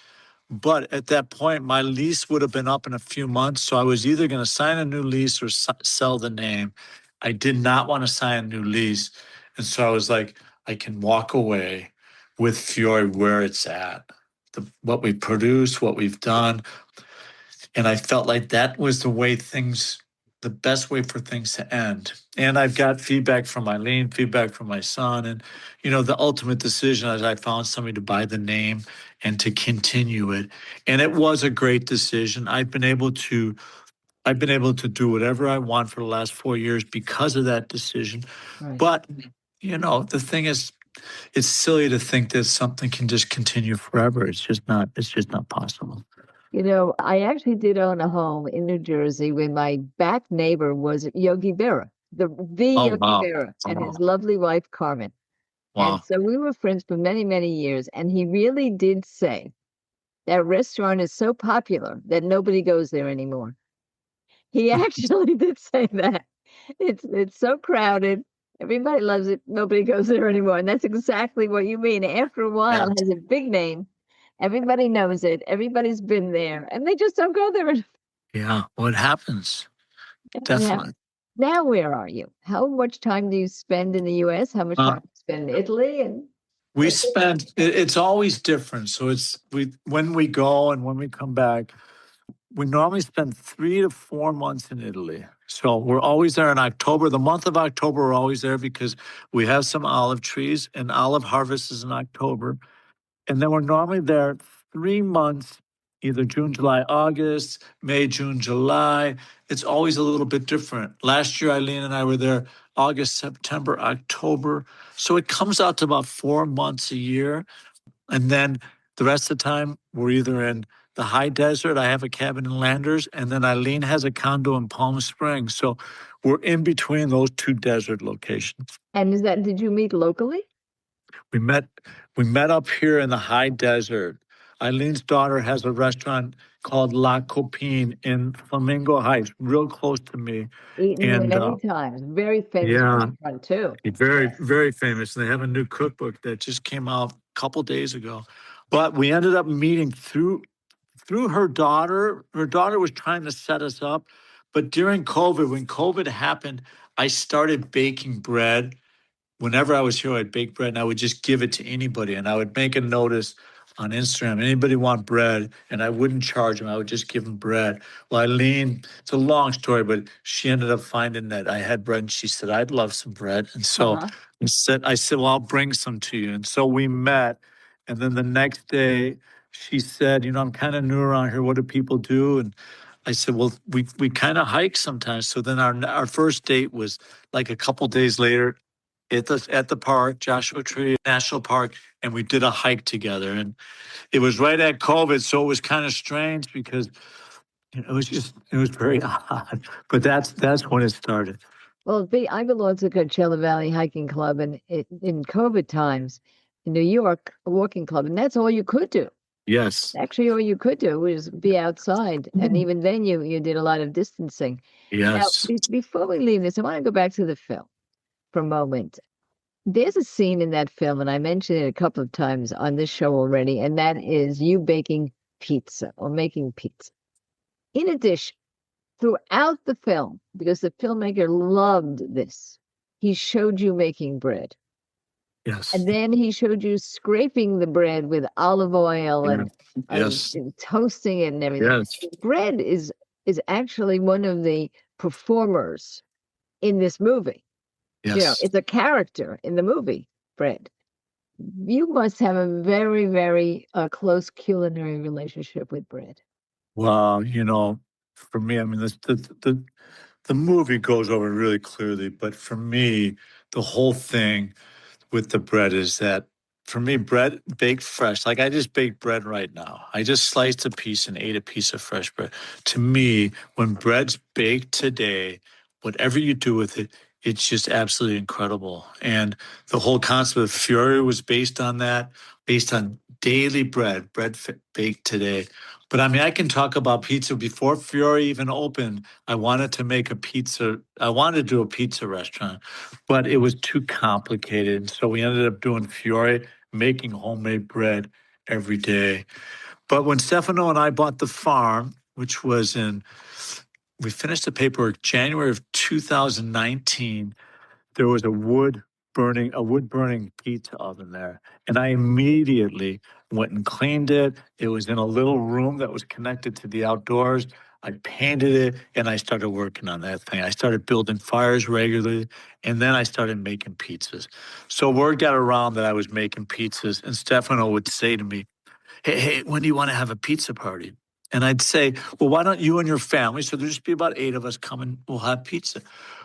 But at that point, my lease would have been up in a few months. So I was either going to sign a new lease or sell the name. I did not want to sign a new lease. And so I was like, I can walk away with Fiore where it's at, what we produce, what we've done. And I felt like that was the best way for things to end. And I've got feedback from Eileen, feedback from my son. And, the ultimate decision is I found somebody to buy the name and to continue it. And it was a great decision. I've been able to do whatever I want for the last 4 years because of that decision. Right. But, the thing is, it's silly to think that something can just continue forever. It's just not possible. I actually did own a home in New Jersey where my back neighbor was Yogi Berra, the Oh, Yogi wow. Berra, and Wow. his lovely wife, Carmen. Wow. And so we were friends for many, many years. And he really did say That restaurant is so popular that nobody goes there anymore. He actually did say that. It's so crowded. Everybody loves it. Nobody goes there anymore. And that's exactly what you mean. After a while, Yeah. it has a big name. Everybody knows it. Everybody's been there, and they just don't go there. Yeah. What happens? Now, Definitely. now where are you? How much time do you spend in the U.S.? How much Uh, time do you spend in Italy? And we spend, it's always different. So when we go and when we come back, we normally spend 3 to 4 months in Italy. So we're always there in October. The month of October, we're always there because we have some olive trees and olive harvest is in October. And then we're normally there 3 months, either June, July, August, May, June, July. It's always a little bit different. Last year, Eileen and I were there August, September, October. So it comes out to about 4 months a year. And then the rest of the time, we're either in the high desert. I have a cabin in Landers, and then Eileen has a condo in Palm Springs. So we're in between those two desert locations. is that, did you meet locally? We met we met up here in the high desert. Eileen's daughter has a restaurant called La Copine in Flamingo Heights, real close to me. Eaten there And many times. Very famous yeah, restaurant too. very, very famous. And they have a new cookbook that just came out a couple days ago. But we ended up meeting through her daughter. Her daughter was trying to set us up. But during COVID, when COVID happened, I started baking bread. Whenever I was here, I'd bake bread and I would just give it to anybody. And I would make a notice on Instagram, anybody want bread? And I wouldn't charge them. I would just give them bread. Well, Eileen, it's a long story, but she ended up finding that I had bread and she said, I'd love some bread. And so Uh-huh. I said, well, I'll bring some to you. And so we met. And then the next day she said, I'm kind of new around here. What do people do? And I said, well, we kind of hike sometimes. So then our first date was like a couple days later at the park, Joshua Tree National Park, and we did a hike together. And it was right at COVID, so it was kind of strange because it was very odd. But that's when it started. Well, I belong to the Coachella Valley Hiking Club, and in COVID times in New York, a walking club, and that's all you could do. Yes. Actually, all you could do was be outside, and even then, you did a lot of distancing. Now, Yes. before we leave this, I want to go back to the film for a moment. There's a scene in that film, and I mentioned it a couple of times on this show already, and that is you baking pizza or making pizza. In addition, throughout the film, because the filmmaker loved this, he showed you making bread. Yes. And then he showed you scraping the bread with olive oil Yeah. and, Yes. and toasting it and everything. Yes. Bread is actually one of the performers in this movie. Yes. It's a character in the movie, bread. You must have a very, very close culinary relationship with bread. Well, for me, I mean, the movie goes over really clearly, but for me, the whole thing with the bread is that for me, bread baked fresh, like I just baked bread right now. I just sliced a piece and ate a piece of fresh bread. To me, when bread's baked today, whatever you do with it, it's just absolutely incredible. And the whole concept of Fury was based on that, based on daily bread baked today. But I mean, I can talk about pizza. Before Fury even opened, I wanted to make a pizza. I wanted to do a pizza restaurant, but it was too complicated. So we ended up doing Fiore, making homemade bread every day. But when Stefano and I bought the farm, which was we finished the paperwork January of 2019, there was a wood burning pizza oven there. And I immediately went and cleaned it. It was in a little room that was connected to the outdoors. I painted it and I started working on that thing. I started building fires regularly and then I started making pizzas. So word got around that I was making pizzas and Stefano would say to me, hey, when do you want to have a pizza party? And I'd say, well, why don't you and your family? So there'll just be about 8 of us coming, we'll have pizza.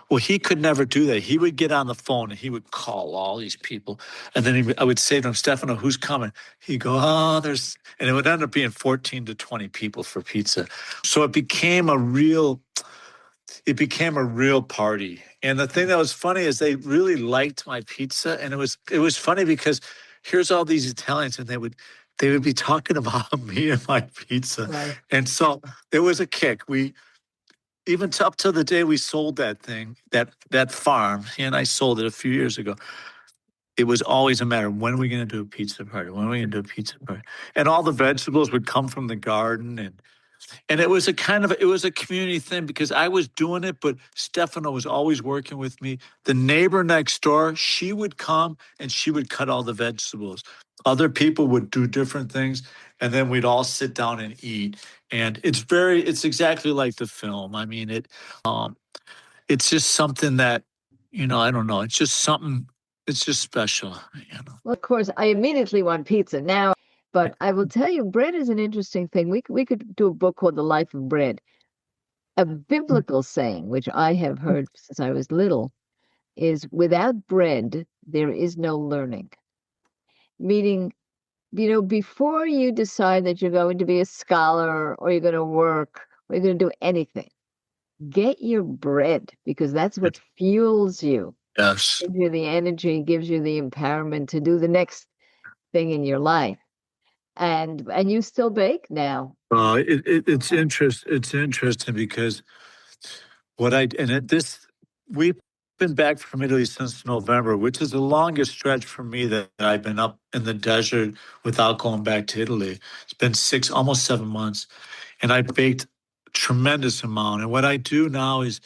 Well, he could never do that. He would get on the phone and he would call all these people. And then I would say to him, Stefano, who's coming? He'd go, and it would end up being 14 to 20 people for pizza. So it became a real party. And the thing that was funny is they really liked my pizza. And it was funny because here's all these Italians and they would be talking about me and my pizza. Right. And so it was a kick. We even up till the day we sold that thing, that farm, he and I sold it a few years ago. It was always a matter of when are we going to do a pizza party? When are we going to do a pizza party? And all the vegetables would come from the garden, and it was a kind of it was a community thing because I was doing it, but Stefano was always working with me. The neighbor next door, she would come and she would cut all the vegetables. Other people would do different things, and then we'd all sit down and eat. And it's exactly like the film. I mean, it's just something that, I don't know. It's just something. It's just special, you know. Well, of course, I immediately want pizza now, but I will tell you, bread is an interesting thing. We could do a book called The Life of Bread. A biblical saying, which I have heard since I was little, is without bread, there is no learning. Meaning, before you decide that you're going to be a scholar or you're going to work or you're going to do anything, get your bread because that's what fuels you, Yes. gives you the energy, gives you the empowerment to do the next thing in your life. And you still bake now. It's interesting because we've been back from Italy since November, which is the longest stretch for me that I've been up in the desert without going back to Italy. It's been almost 7 months, and I baked a tremendous amount. And what I do now is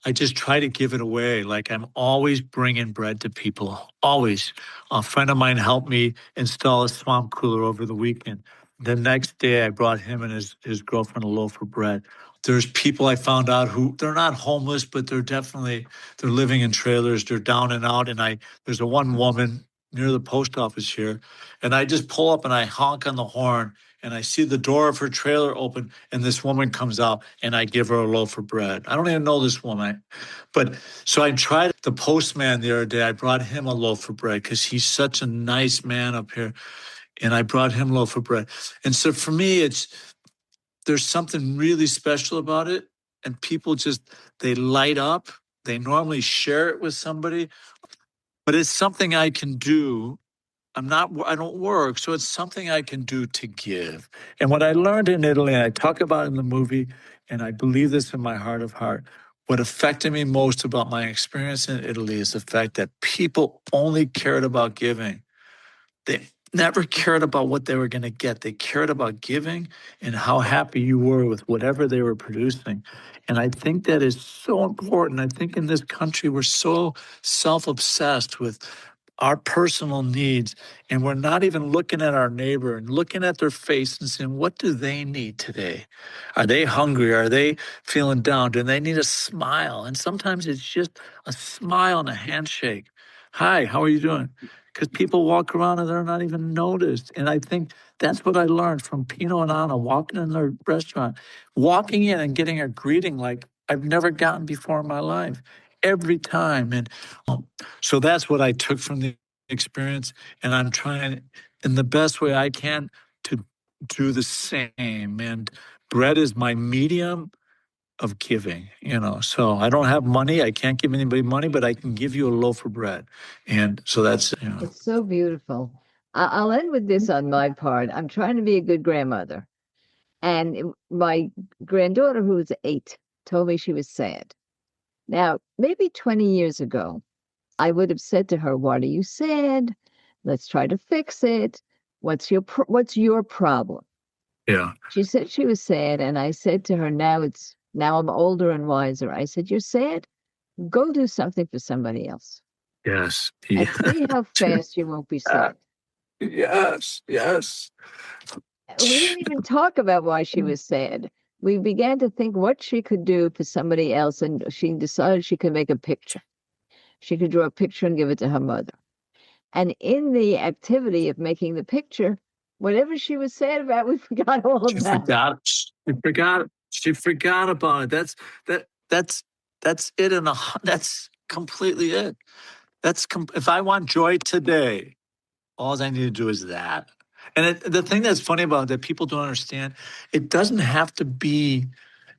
I just try to give it away. Like I'm always bringing bread to people. Always. A friend of mine helped me install a swamp cooler over the weekend. The next day, I brought him and his girlfriend a loaf of bread. There's people I found out who they're not homeless, but they're living in trailers. They're down and out. And there's a one woman near the post office here, and I just pull up and I honk on the horn and I see the door of her trailer open, and this woman comes out, and I give her a loaf of bread. I don't even know this woman, but so I tried the postman the other day. I brought him a loaf of bread because he's such a nice man up here, and I brought him a loaf of bread. And so for me, there's something really special about it, and people just they light up. They normally share it with somebody, but it's something I can do. I don't work, so it's something I can do to give. And what I learned in Italy, and I talk about in the movie, and I believe this in my heart of heart, what affected me most about my experience in Italy is the fact that people only cared about giving. They never cared about what they were going to get. They cared about giving and how happy you were with whatever they were producing. And I think that is so important. I think in this country, we're so self obsessed with our personal needs, and we're not even looking at our neighbor and looking at their face and saying, what do they need today? Are they hungry? Are they feeling down? Do they need a smile? And sometimes it's just a smile and a handshake. Hi, how are you doing? Because people walk around and they're not even noticed. And I think that's what I learned from Pino and Anna walking in their restaurant, walking in and getting a greeting like I've never gotten before in my life every time. And so that's what I took from the experience. And I'm trying in the best way I can to do the same. And bread is my medium of giving, So I don't have money. I can't give anybody money, but I can give you a loaf of bread. And so that's. It's so beautiful. I'll end with this on my part. I'm trying to be a good grandmother. And my granddaughter, who's 8, told me she was sad. Now, maybe 20 years ago, I would have said to her, "What are you sad? Let's try to fix it. What's your problem?" Yeah. She said she was sad, and I said to her, now I'm older and wiser. I said, "You're sad? Go do something for somebody else Yes. and Yeah. see how fast you won't be sad." Yes. Yes. We didn't even talk about why she was sad. We began to think what she could do for somebody else, and she decided she could make a picture. She could draw a picture and give it to her mother. And in the activity of making the picture, whatever she was sad about, we forgot all She about. forgot. She forgot. She forgot about it. That. That's it. That's completely it. If I want joy today, all I need to do is that. And the thing that's funny about it that people don't understand, it doesn't have to be.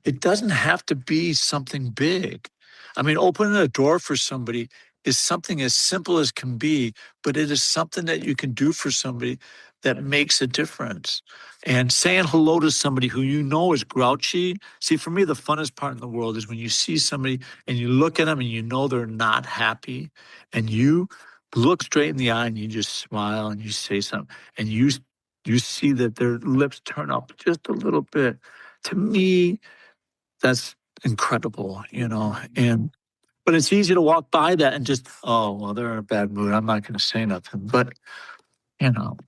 It doesn't have to be something big. I mean, opening a door for somebody is something as simple as can be, but it is something that you can do for somebody that makes a difference. And saying hello to somebody who you know is grouchy. See, for me, the funnest part in the world is when you see somebody and you look at them and you know they're not happy, and you look straight in the eye and you just smile and you say something, and you see that their lips turn up just a little bit. To me, that's incredible, and but it's easy to walk by that and just, oh, well, they're in a bad mood. I'm not going to say nothing. But, you know,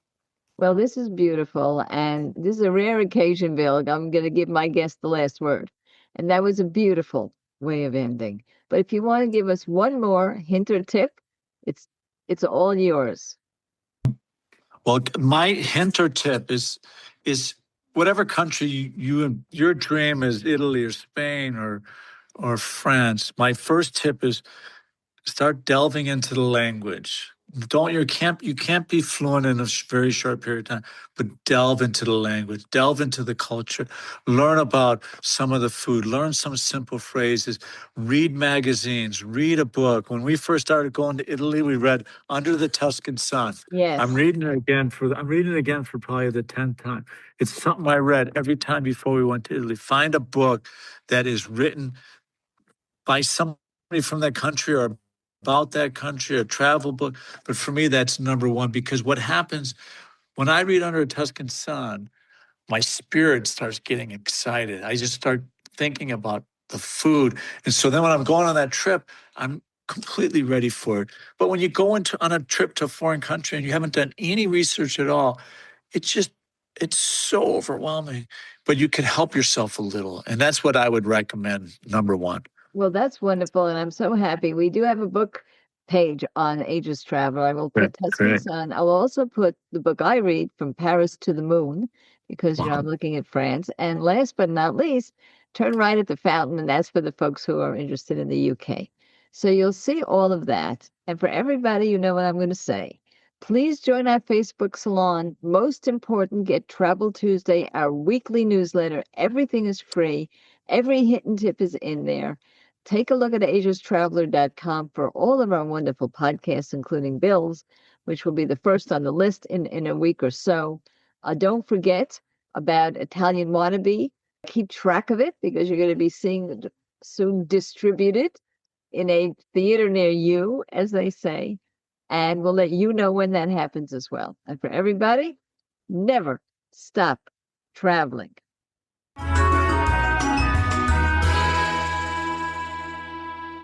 Well, this is beautiful, and this is a rare occasion, Bill. I'm going to give my guest the last word. And that was a beautiful way of ending. But if you want to give us one more hint or tip, it's it's all yours. well, my hint or tip is whatever country your dream is, Italy or Spain or France. My first tip is start delving into the language. Don't you can't be fluent in a very short period of time, but delve into the language, delve into the culture, learn about some of the food, learn some simple phrases, read magazines, read a book. When we first started going to Italy, we read Under the Tuscan Sun. Yes. I'm reading it again for probably the 10th time. It's something I read every time before we went to Italy. Find a book that is written by somebody from that country or about that country, a travel book. But for me, that's number one, because what happens when I read Under a Tuscan Sun, my spirit starts getting excited. I just start thinking about the food. And so then when I'm going on that trip, I'm completely ready for it. But when you go into on a trip to a foreign country and you haven't done any research at all, it's just it's so overwhelming. But you can help yourself a little. And that's what I would recommend, number one. Well, that's wonderful, and I'm so happy. We do have a book page on Ageless Traveler. I will Great, put Tuscan great. Sun. I will also put the book I read, From Paris to the Moon, because Wow. I'm looking at France. And last but not least, Turn Right at the Fountain, and that's for the folks who are interested in the UK. So you'll see all of that. And for everybody, you know what I'm going to say. Please join our Facebook salon. Most important, get Travel Tuesday, our weekly newsletter. Everything is free. Every hit and tip is in there. Take a look at asiastraveler.com for all of our wonderful podcasts, including Bill's, which will be the first on the list in a week or so. Don't forget about Italian Wannabe. Keep track of it because you're going to be seeing it soon distributed in a theater near you, as they say. And we'll let you know when that happens as well. And for everybody, never stop traveling.